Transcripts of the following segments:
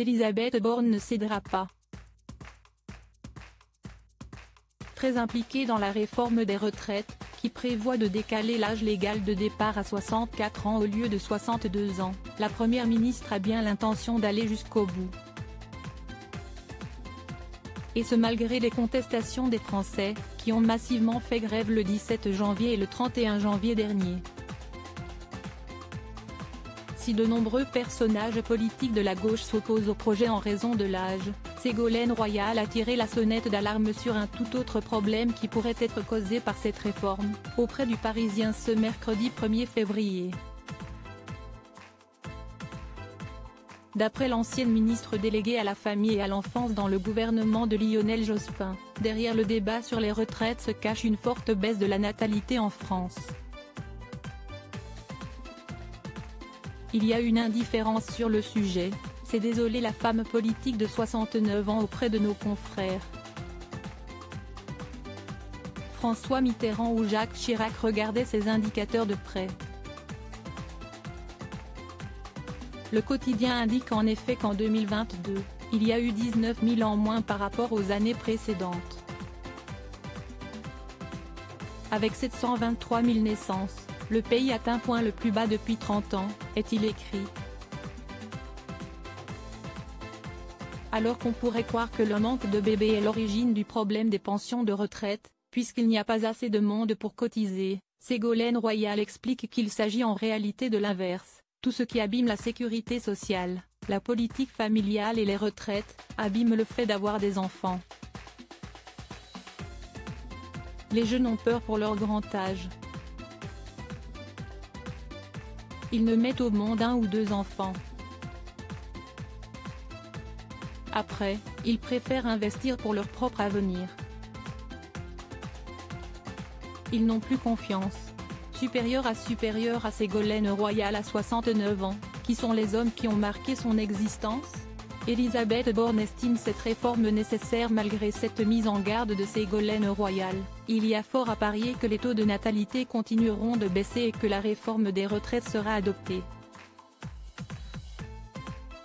Elisabeth Borne ne cédera pas. Très impliquée dans la réforme des retraites, qui prévoit de décaler l'âge légal de départ à 64 ans au lieu de 62 ans, la Première ministre a bien l'intention d'aller jusqu'au bout. Et ce malgré les contestations des Français, qui ont massivement fait grève le 17 janvier et le 31 janvier dernier. Si de nombreux personnages politiques de la gauche s'opposent au projet en raison de l'âge, Ségolène Royal a tiré la sonnette d'alarme sur un tout autre problème qui pourrait être causé par cette réforme, auprès du Parisien ce mercredi 1er février. D'après l'ancienne ministre déléguée à la famille et à l'enfance dans le gouvernement de Lionel Jospin, derrière le débat sur les retraites se cache une forte baisse de la natalité en France. Il y a une indifférence sur le sujet, s'est désolée la femme politique de 69 ans auprès de nos confrères. François Mitterrand ou Jacques Chirac regardaient ces indicateurs de près. Le quotidien indique en effet qu'en 2022, il y a eu 19 000 en moins par rapport aux années précédentes. Avec 723 000 naissances, le pays atteint point le plus bas depuis 30 ans, est-il écrit. Alors qu'on pourrait croire que le manque de bébés est l'origine du problème des pensions de retraite, puisqu'il n'y a pas assez de monde pour cotiser, Ségolène Royal explique qu'il s'agit en réalité de l'inverse. Tout ce qui abîme la sécurité sociale, la politique familiale et les retraites, abîme le fait d'avoir des enfants. Les jeunes ont peur pour leur grand âge. Ils ne mettent au monde 1 ou 2 enfants. Après, ils préfèrent investir pour leur propre avenir. Ils n'ont plus confiance. Supérieur à Ségolène Royal à 69 ans, qui sont les hommes qui ont marqué son existence? Elisabeth Borne estime cette réforme nécessaire malgré cette mise en garde de Ségolène Royal. Il y a fort à parier que les taux de natalité continueront de baisser et que la réforme des retraites sera adoptée.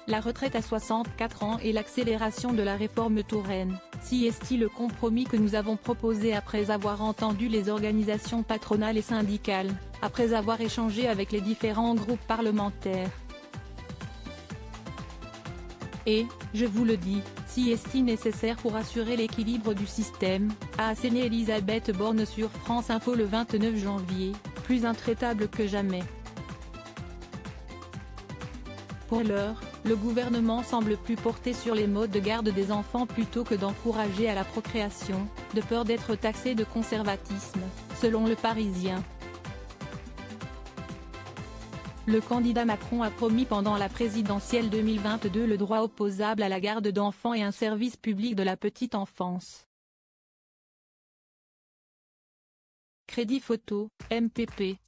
La retraite à 64 ans et l'accélération de la réforme Touraine, si est-il le compromis que nous avons proposé après avoir entendu les organisations patronales et syndicales, après avoir échangé avec les différents groupes parlementaires. Et, je vous le dis, si est-il nécessaire pour assurer l'équilibre du système, a asséné Elisabeth Borne sur France Info le 29 janvier, plus intraitable que jamais. Pour l'heure, le gouvernement semble plus porté sur les modes de garde des enfants plutôt que d'encourager à la procréation, de peur d'être taxé de conservatisme, selon le Parisien. Le candidat Macron a promis pendant la présidentielle 2022 le droit opposable à la garde d'enfants et un service public de la petite enfance. Crédit photo, MPP.